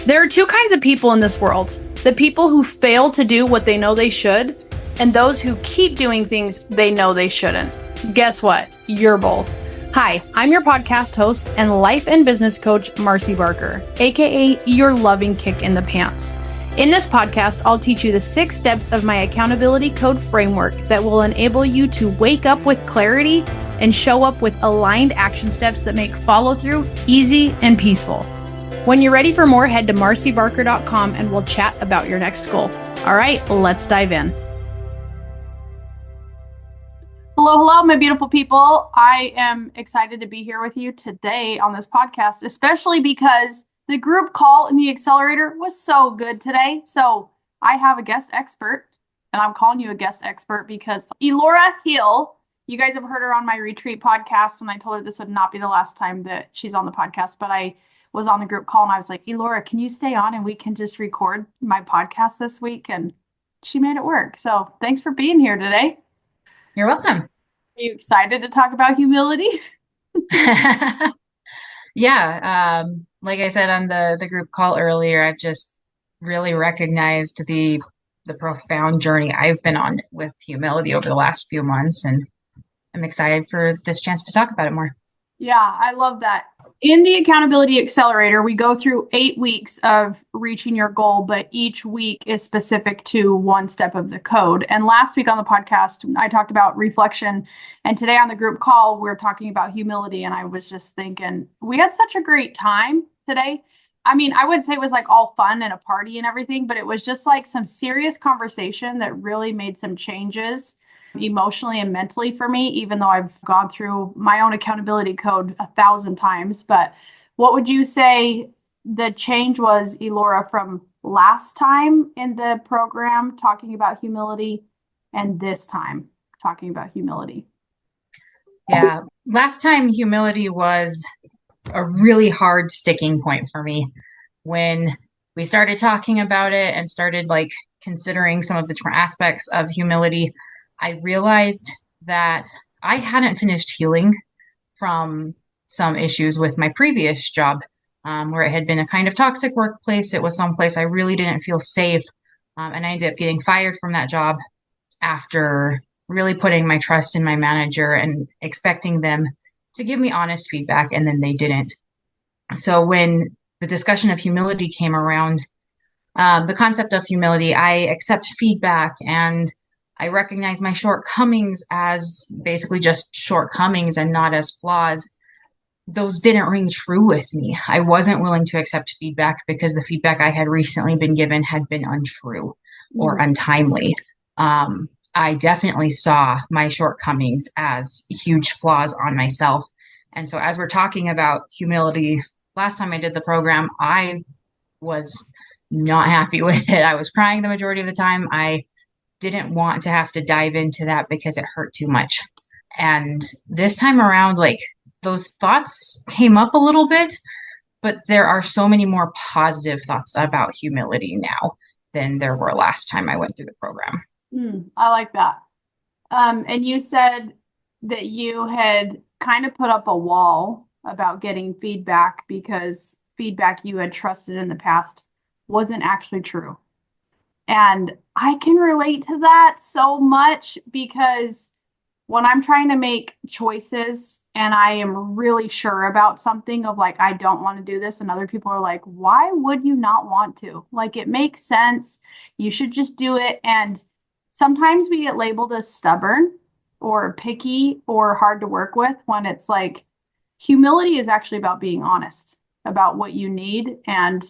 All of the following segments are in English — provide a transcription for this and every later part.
There are two kinds of people in this world: the people who fail to do what they know they should, and those who keep doing things they know they shouldn't. Guess what? You're both. Hi, I'm your podcast host and life and business coach, Marcy Barker, aka your loving kick in the pants. In this podcast, I'll teach you the 6 steps of my accountability code framework that will enable you to wake up with clarity and show up with aligned action steps that make follow through easy and peaceful. When you're ready for more, head to marcybarker.com and we'll chat about your next goal. All right, let's dive in. Hello, my beautiful people. I am excited to be here with you today on this podcast, especially because the group call in the accelerator was so good today. So I have a guest expert, and I'm calling you a guest expert because Elora Hill, you guys have heard her on my retreat podcast, and I told her this would not be the last time that she's on the podcast, but I was on the group call and I was like, Elora, can you stay on and we can just record my podcast this week? And she made it work. So thanks for being here today. You're welcome. Are you excited to talk about humility? Yeah. Like I said on the group call earlier, I've just really recognized the profound journey I've been on with humility over the last few months, and I'm excited for this chance to talk about it more. Yeah, I love that. In the Accountability Accelerator, we go through 8 weeks of reaching your goal, but each week is specific to one step of the code. And last week on the podcast, I talked about reflection. And today on the group call, we're talking about humility. And I was just thinking, we had such a great time today. I mean, I wouldn't say it was like all fun and a party and everything, but it was just like some serious conversation that really made some changes emotionally and mentally for me, even though I've gone through my own accountability code 1,000 times. But what would you say the change was, Elora, from last time in the program talking about humility and this time talking about humility? Yeah. Last time humility was a really hard sticking point for me. When we started talking about it and started considering some of the different aspects of humility, I realized that I hadn't finished healing from some issues with my previous job, where it had been a kind of toxic workplace. It was someplace I really didn't feel safe. And I ended up getting fired from that job after really putting my trust in my manager and expecting them to give me honest feedback, and then they didn't. So when the discussion of humility came around, the concept of humility, I accept feedback and I recognize my shortcomings as basically just shortcomings and not as flaws. Those didn't ring true with me. I wasn't willing to accept feedback because the feedback I had recently been given had been untrue or untimely. I definitely saw my shortcomings as huge flaws on myself. And so as we're talking about humility, last time I did the program, I was not happy with it. I was crying the majority of the time. I didn't want to have to dive into that because it hurt too much. And this time around, those thoughts came up a little bit, but there are so many more positive thoughts about humility now than there were last time I went through the program. I like that. And you said that you had kind of put up a wall about getting feedback because feedback you had trusted in the past wasn't actually true. And I can relate to that so much because when I'm trying to make choices and I am really sure about something of I don't want to do this, and other people are like, why would you not want to? It makes sense. You should just do it. And sometimes we get labeled as stubborn or picky or hard to work with, when it's humility is actually about being honest about what you need and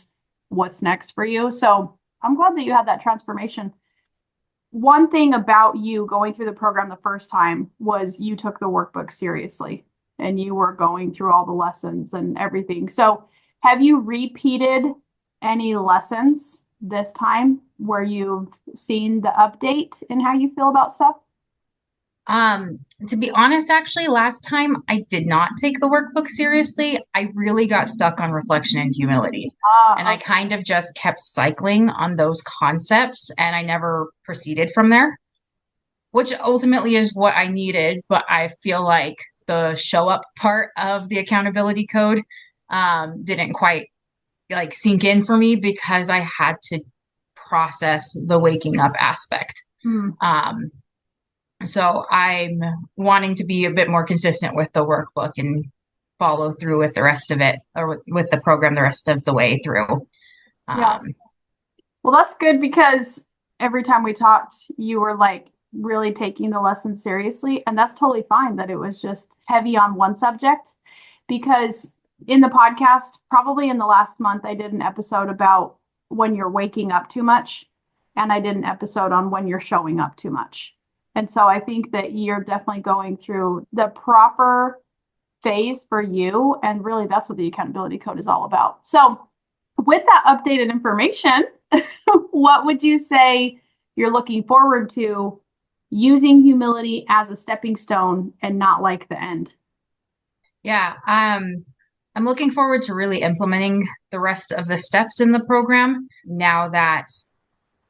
what's next for you. So I'm glad that you had that transformation. One thing about you going through the program the first time was you took the workbook seriously and you were going through all the lessons and everything. So have you repeated any lessons this time where you've seen the update in how you feel about stuff? To be honest, actually, last time I did not take the workbook seriously. I really got stuck on reflection and humility. And I kind of just kept cycling on those concepts and I never proceeded from there, which ultimately is what I needed. But I feel like the show up part of the accountability code didn't quite like sink in for me because I had to process the waking up aspect. Mm. Um, so I'm wanting to be a bit more consistent with the workbook and follow through with the rest of it, or with the program the rest of the way through. Yeah. Um, Well, that's good because every time we talked, you were like really taking the lesson seriously. And that's totally fine that it was just heavy on one subject. Because in the podcast, probably in the last month, I did an episode about when you're waking up too much. And I did an episode on when you're showing up too much. And so I think that you're definitely going through the proper phase for you. And really, that's what the accountability code is all about. So, with that updated information, what would you say you're looking forward to using humility as a stepping stone and not like the end? yeah, I'm looking forward to really implementing the rest of the steps in the program now that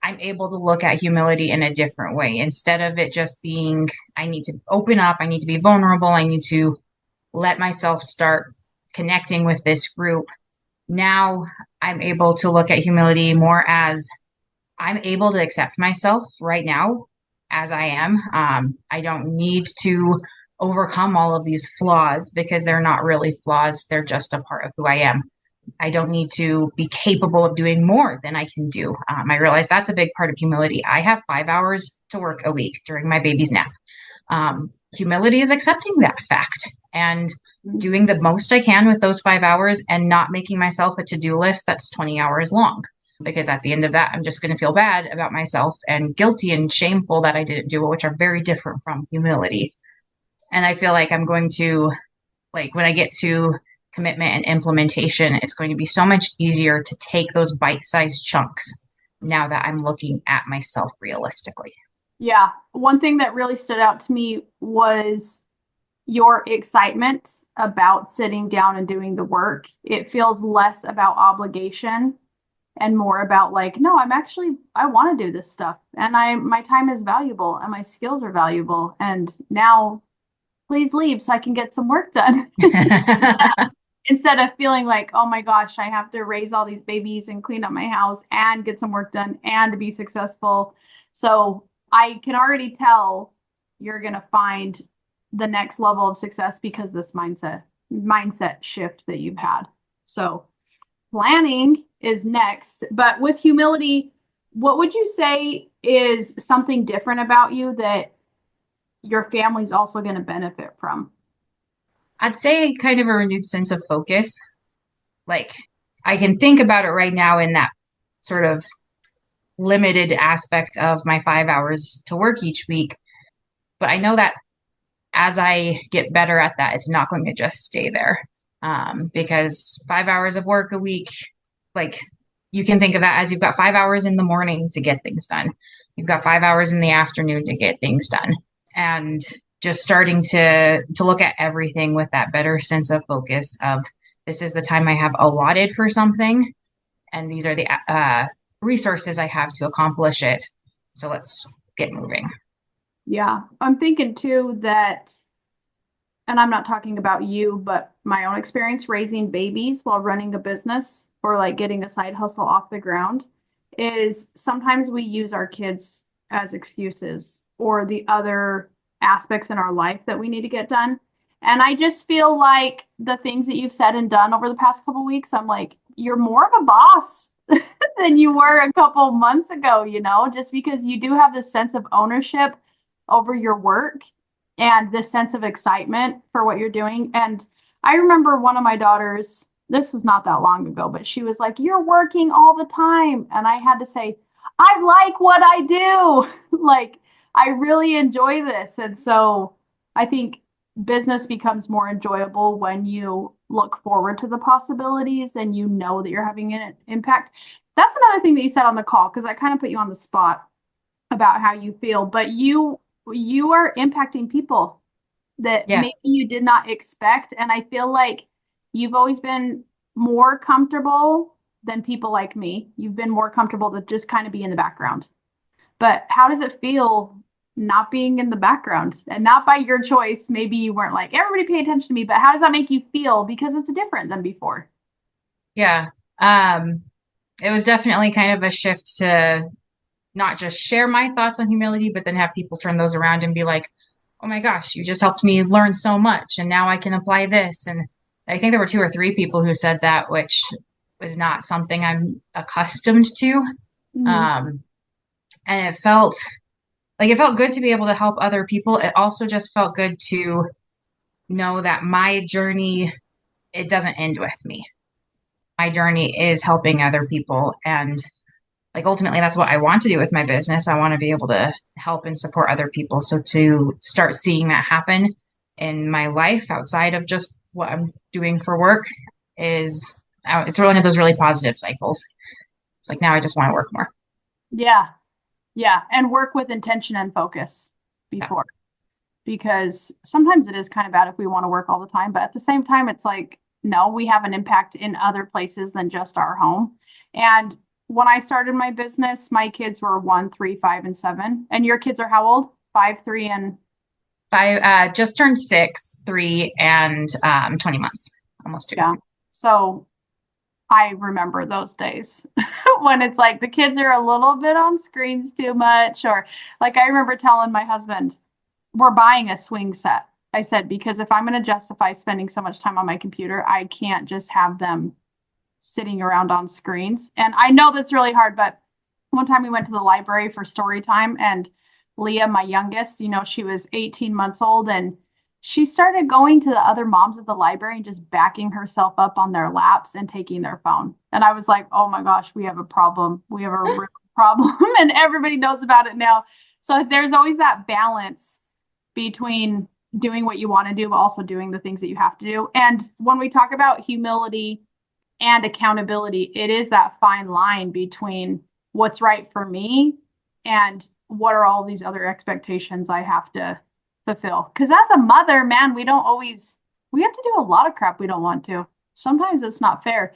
I'm able to look at humility in a different way instead of it just being, I need to open up, I need to be vulnerable, I need to let myself start connecting with this group. Now I'm able to look at humility more as I'm able to accept myself right now as I am. I don't need to overcome all of these flaws because they're not really flaws, they're just a part of who I am. I don't need to be capable of doing more than I can do. I realize that's a big part of humility. I have 5 hours to work a week during my baby's nap. Humility is accepting that fact and doing the most I can with those 5 hours and not making myself a to do list that's 20 hours long. Because at the end of that, I'm just going to feel bad about myself and guilty and shameful that I didn't do it, which are very different from humility. And I feel like I'm going to, like, when I get to commitment and implementation, it's going to be so much easier to take those bite sized chunks now that I'm looking at myself realistically. Yeah. One thing that really stood out to me was your excitement about sitting down and doing the work. It feels less about obligation and more about like, no, I want to do this stuff and my time is valuable and my skills are valuable. And now please leave so I can get some work done. Instead of feeling like, oh my gosh, I have to raise all these babies and clean up my house and get some work done and be successful. So I can already tell you're going to find the next level of success because this mindset shift that you've had. So planning is next, but with humility, what would you say is something different about you that your family's also going to benefit from? I'd say kind of a renewed sense of focus. Like I can think about it right now in that sort of limited aspect of my 5 hours to work each week. But I know that as I get better at that, it's not going to just stay there. Because 5 hours of work a week, like you can think of that as you've got 5 hours in the morning to get things done. You've got 5 hours in the afternoon to get things done. And just starting to look at everything with that better sense of focus of this is the time I have allotted for something, and these are the resources I have to accomplish it. So let's get moving. Yeah, I'm thinking too that, and I'm not talking about you, but my own experience raising babies while running a business or like getting a side hustle off the ground is sometimes we use our kids as excuses or the other aspects in our life that we need to get done. And I just feel like the things that you've said and done over the past couple weeks, I'm like, you're more of a boss than you were a couple months ago, just because you do have this sense of ownership over your work and this sense of excitement for what you're doing. And I remember one of my daughters, this was not that long ago, but she was like, you're working all the time. And I had to say, I like what I do. Like, I really enjoy this. And so I think business becomes more enjoyable when you look forward to the possibilities and you know that you're having an impact. That's another thing that you said on the call, because I kind of put you on the spot about how you feel, but you are impacting people that Yeah. maybe you did not expect. And I feel like you've always been more comfortable than people like me. You've been more comfortable to just kind of be in the background. But how does it feel not being in the background and not by your choice? Maybe you weren't like, everybody pay attention to me, but how does that make you feel? Because it's different than before. Yeah. Um, it was definitely kind of a shift to not just share my thoughts on humility, but then have people turn those around and be like, oh my gosh, you just helped me learn so much, and now I can apply this. And I think there were two or three people who said that, which was not something I'm accustomed to. Mhm. Um, and it felt good to be able to help other people. It also just felt good to know that my journey, it doesn't end with me. My journey is helping other people. And like ultimately that's what I want to do with my business. I want to be able to help and support other people. So to start seeing that happen in my life outside of just what I'm doing for work is it's one of those really positive cycles. It's like now I just want to work more. Yeah. Yeah. And work with intention and focus Yeah. before, because sometimes it is kind of bad if we want to work all the time. But at the same time, it's like, no, we have an impact in other places than just our home. And when I started my business, my kids were 1, 3, 5, and 7. And your kids are how old? 5, 3, and I just turned 6, 3, and 20 months, almost 2. yeah. So I remember those days when it's like the kids are a little bit on screens too much, or like I remember telling my husband, we're buying a swing set. I said, because if I'm going to justify spending so much time on my computer, I can't just have them sitting around on screens. And I know that's really hard, but one time we went to the library for story time, and Leah, my youngest, she was 18 months old, and she started going to the other moms at the library and just backing herself up on their laps and taking their phone. And I was like, oh my gosh, we have a problem. We have a real problem. And everybody knows about it now. So there's always that balance between doing what you want to do, but also doing the things that you have to do. And when we talk about humility and accountability, it is that fine line between what's right for me and what are all these other expectations I have to fulfill. Because as a mother, man, we have to do a lot of crap we don't want to. Sometimes it's not fair.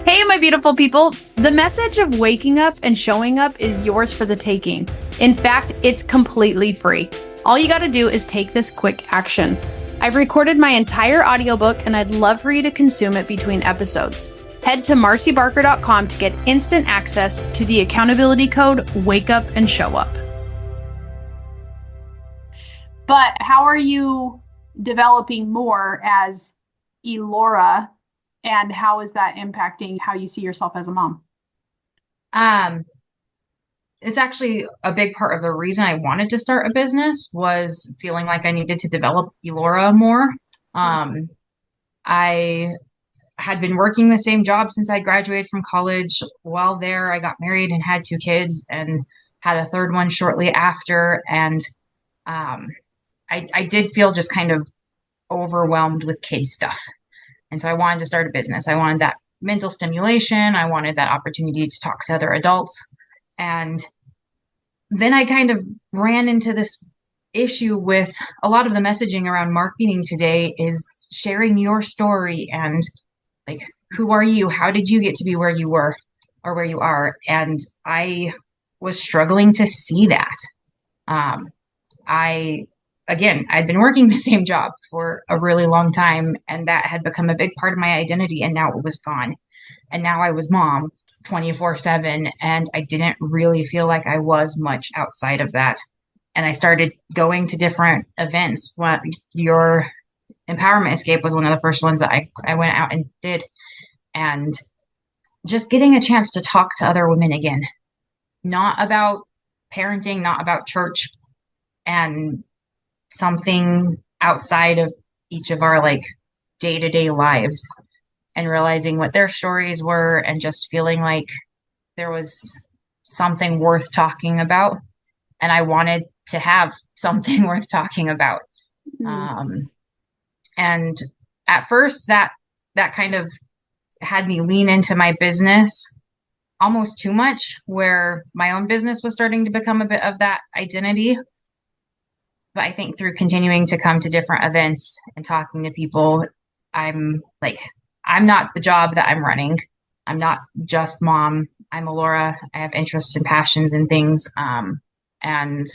Hey, my beautiful people. The message of waking up and showing up is yours for the taking. In fact, it's completely free. All you got to do is take this quick action. I've recorded my entire audiobook and I'd love for you to consume it between episodes. Head to marcybarker.com to get instant access to the accountability code Wake Up and Show Up. But how are you developing more as Elora, and how is that impacting how you see yourself as a mom? It's actually a big part of the reason I wanted to start a business was feeling like I needed to develop Elora more. I had been working the same job since I graduated from college. While there, I got married and had 2 kids and had a third one shortly after. And I did feel just kind of overwhelmed with kid stuff. And so I wanted to start a business. I wanted that mental stimulation. I wanted that opportunity to talk to other adults. And then I kind of ran into this issue with a lot of the messaging around marketing today is sharing your story and like, who are you? How did you get to be where you were or where you are? And I was struggling to see that. I'd been working the same job for a really long time, and that had become a big part of my identity, and now it was gone. And now I was mom 24/7, and I didn't really feel like I was much outside of that. And I started going to different events. Your Empowerment Escape was one of the first ones that I went out and did. And just getting a chance to talk to other women again, not about parenting, not about church, and something outside of each of our like day-to-day lives, and realizing what their stories were and just feeling like there was something worth talking about. And I wanted to have something worth talking about. Mm. And at first that kind of had me lean into my business almost too much, where my own business was starting to become a bit of that identity. But I think through continuing to come to different events and talking to people, I'm like, I'm not the job that I'm running. I'm not just mom. I'm Elora. I have interests and passions and things. And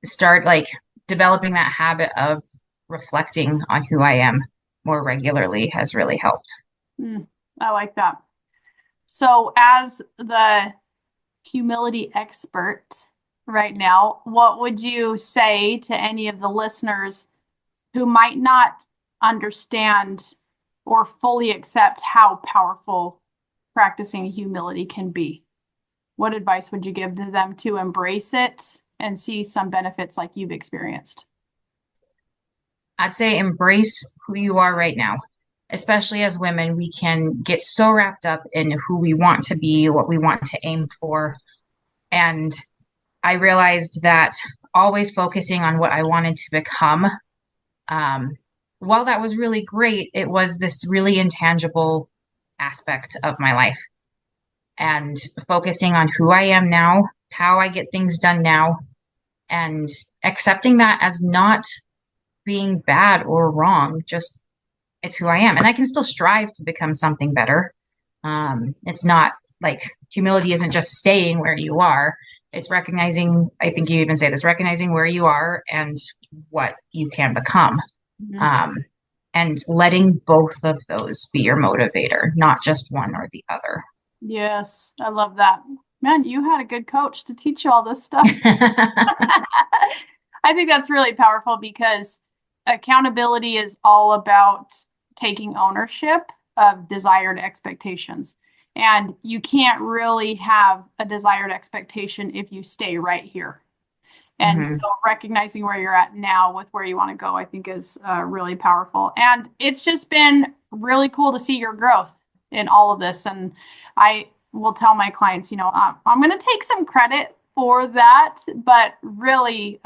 start like developing that habit of reflecting on who I am more regularly has really helped. Mm. I like that. So, as the humility expert right now, what would you say to any of the listeners who might not understand or fully accept how powerful practicing humility can be? What advice would you give to them to embrace it and see some benefits like you've experienced? I'd say embrace who you are right now. Especially as women, we can get so wrapped up in who we want to be, what we want to aim for. And I realized that always focusing on what I wanted to become, um, while that was really great, it was this really intangible aspect of my life. And focusing on who I am now, how I get things done now, and accepting that as not being bad or wrong, just it's who I am. And I can still strive to become something better. It's not like humility isn't just staying where you are. It's recognizing, I think you even say this, recognizing where you are and what you can become. Mhm. Um, and letting both of those be your motivator, not just one or the other. Yes, I love that. Man, you had a good coach to teach you all this stuff. I think that's really powerful because accountability is all about taking ownership of desired expectations. And you can't really have a desired expectation if you stay right here. And so Mhm. recognizing where you're at now with where you want to go, I think is really powerful. And it's just been really cool to see your growth in all of this. And I will tell my clients, I'm going to take some credit for that, but really,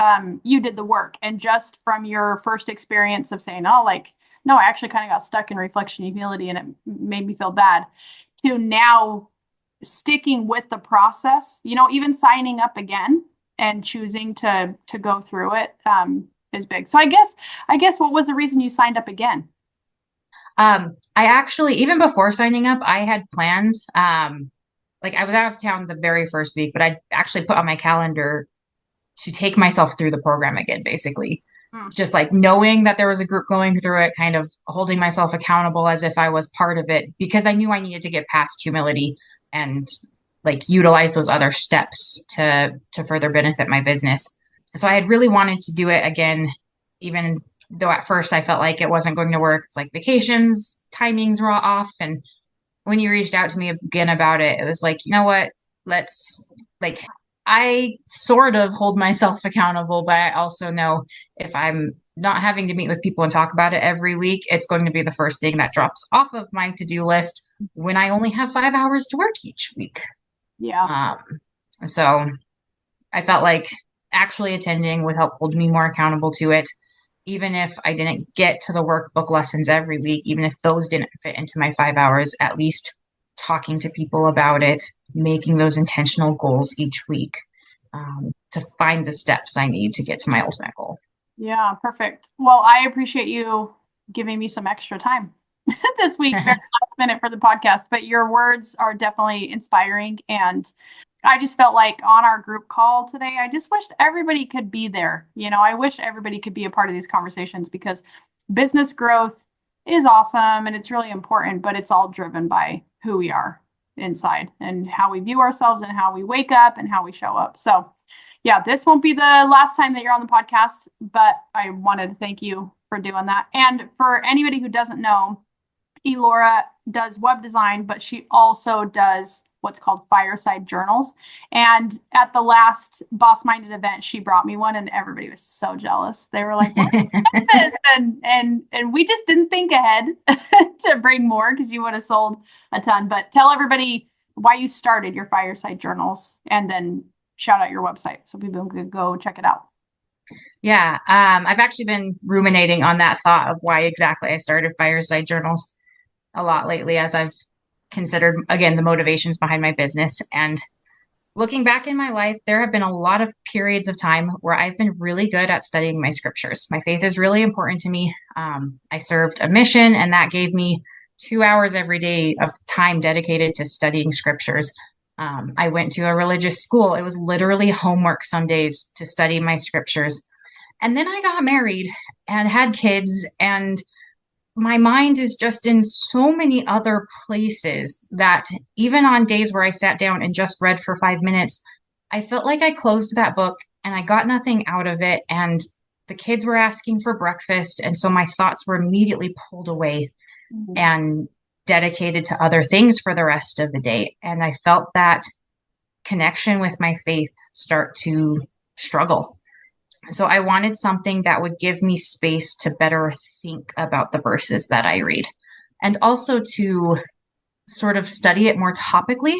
you did the work. And just from your first experience of saying, oh, like, no, I actually kind of got stuck in reflection and humility and it made me feel bad, to now sticking with the process, even signing up again and choosing to go through it is big. So I guess what was the reason you signed up again? I actually, even before signing up, I had planned, like I was out of town the very first week, but I actually put on my calendar to take myself through the program again, basically. Hmm. Just like knowing that there was a group going through it, kind of holding myself accountable as if I was part of it, because I knew I needed to get past humility and like utilize those other steps to further benefit my business. So I had really wanted to do it again, even though at first I felt like it wasn't going to work. It's like vacations, timings were off. And when you reached out to me again about it, it was like, you know what? Let's like I sort of hold myself accountable, but I also know if I'm not having to meet with people and talk about it every week, it's going to be the first thing that drops off of my to-do list when I only have 5 hours to work each week. Yeah. Um, so I felt like actually attending would help hold me more accountable to it, even if I didn't get to the workbook lessons every week, even if those didn't fit into my 5 hours, at least talking to people about it, making those intentional goals each week to find the steps I need to get to my ultimate goal. Yeah, perfect. Well, I appreciate you giving me some extra time this week, very last minute for the podcast, but your words are definitely inspiring. And I just felt like on our group call today, I just wished everybody could be there. I wish everybody could be a part of these conversations because business growth is awesome and it's really important, but it's all driven by who we are inside and how we view ourselves and how we wake up and how we show up. So, yeah, this won't be the last time that you're on the podcast, but I wanted to thank you for doing that. And for anybody who doesn't know, Elora does web design, but she also does what's called Fireside Journals. And at the last Boss Minded event, she brought me one, and everybody was so jealous. They were like, "What is this?" And we just didn't think ahead to bring more because you would have sold a ton. But tell everybody why you started your Fireside Journals, and then shout out your website so people can go check it out. Yeah, I've actually been ruminating on that thought of why exactly I started Fireside Journals a lot lately as I've considered, again, the motivations behind my business. And looking back in my life, there have been a lot of periods of time where I've been really good at studying my scriptures. My faith is really important to me. I served a mission, and that gave me 2 hours every day of time dedicated to studying scriptures. I went to a religious school. It was literally homework some days to study my scriptures. And then I got married and had kids and my mind is just in so many other places that even on days where I sat down and just read for 5 minutes, I felt like I closed that book and I got nothing out of it. And the kids were asking for breakfast. And so my thoughts were immediately pulled away and dedicated to other things for the rest of the day. And I felt that connection with my faith start to struggle. So I wanted something that would give me space to better think about the verses that I read and also to sort of study it more topically.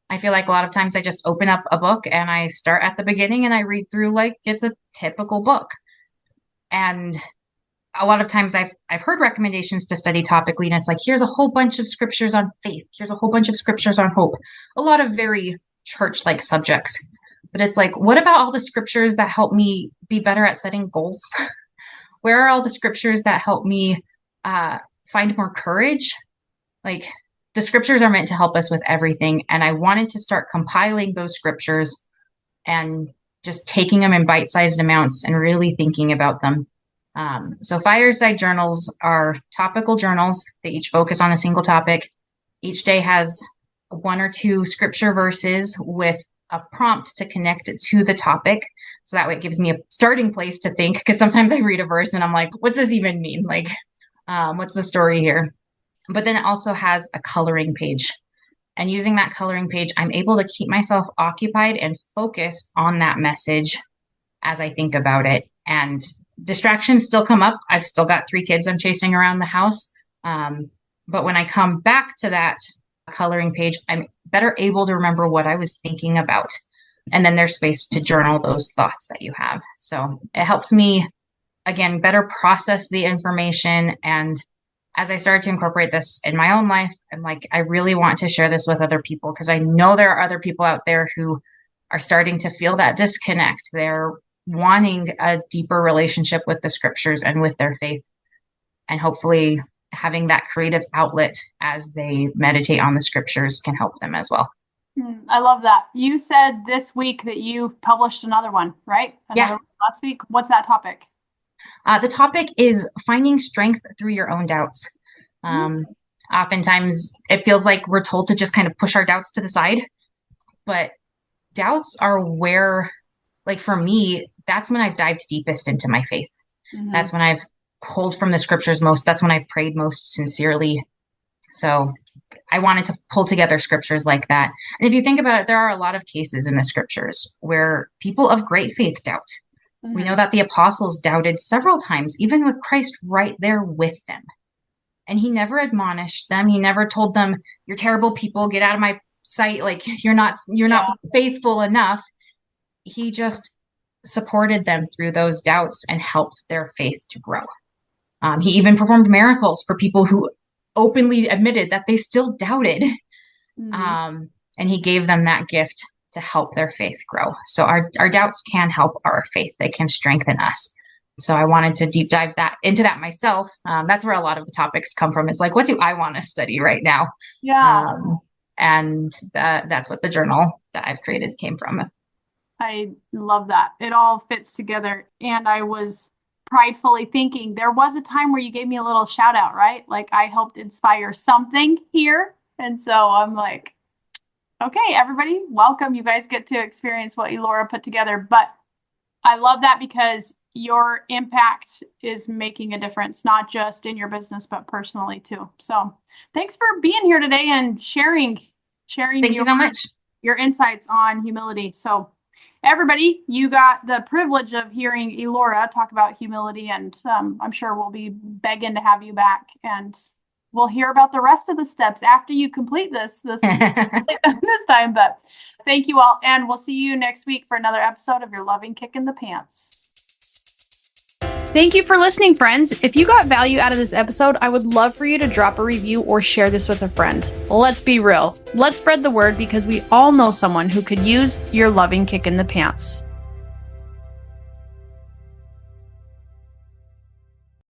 I feel like a lot of times I just open up a book and I start at the beginning and I read through like it's a typical book. And a lot of times I've heard recommendations to study topically, and it's like, here's a whole bunch of scriptures on faith. Here's a whole bunch of scriptures on hope. A lot of very church-like subjects. But it's like, what about all the scriptures that help me be better at setting goals? Where are all the scriptures that help me find more courage? Like, the scriptures are meant to help us with everything. And I wanted to start compiling those scriptures and just taking them in bite-sized amounts and really thinking about them. So Fireside Journals are topical journals. They each focus on a single topic. Each day has 1 or 2 scripture verses with a prompt to connect it to the topic. So that way it gives me a starting place to think, because sometimes I read a verse and I'm like, what's this even mean? Like, what's the story here? But then it also has a coloring page. And using that coloring page, I'm able to keep myself occupied and focused on that message as I think about it. And distractions still come up. I've still got 3 kids I'm chasing around the house. But when I come back to that coloring page, I'm better able to remember what I was thinking about. And then there's space to journal those thoughts that you have. So it helps me, again, better process the information. And as I started to incorporate this in my own life, I'm like, I really want to share this with other people, because I know there are other people out there who are starting to feel that disconnect. They're wanting a deeper relationship with the scriptures and with their faith. And hopefully having that creative outlet as they meditate on the scriptures can help them as well. I love that. You said this week that you published another one, right? Yeah. Last week. What's that topic? The topic is finding strength through your own doubts. Oftentimes it feels like we're told to just kind of push our doubts to the side, but doubts are where, like for me, that's when I've dived deepest into my faith. That's when I've pulled from the scriptures most. That's when I prayed most sincerely. So I wanted to pull together scriptures like that. And if you think about it, there are a lot of cases in the scriptures where people of great faith doubt. We know that the apostles doubted several times, even with Christ right there with them. And he never admonished them. He never told them, you're terrible people, get out of my sight. Like you're not faithful enough. He just supported them through those doubts and helped their faith to grow. He even performed miracles for people who openly admitted that they still doubted. And he gave them that gift to help their faith grow. So our doubts can help our faith. They can strengthen us. So I wanted to deep dive into that myself. That's where a lot of the topics come from. It's like, what do I want to study right now? Yeah. And that's what the journal that I've created came from. I love that. It all fits together. And I was pridefully thinking there was a time where you gave me a little shout out, right? Like I helped inspire something here. And so I'm like, okay, everybody, welcome. You guys get to experience what Elora put together. But I love that because your impact is making a difference, not just in your business, but personally too. So thanks for being here today and sharing Thank you so much. Your insights on humility. So everybody, you got the privilege of hearing Elora talk about humility, and I'm sure we'll be begging to have you back, and we'll hear about the rest of the steps after you complete this time. But thank you all, and we'll see you next week for another episode of Your Loving Kick in the Pants. Thank you for listening, friends. If you got value out of this episode, I would love for you to drop a review or share this with a friend. Let's be real. Let's spread the word, because we all know someone who could use your loving kick in the pants.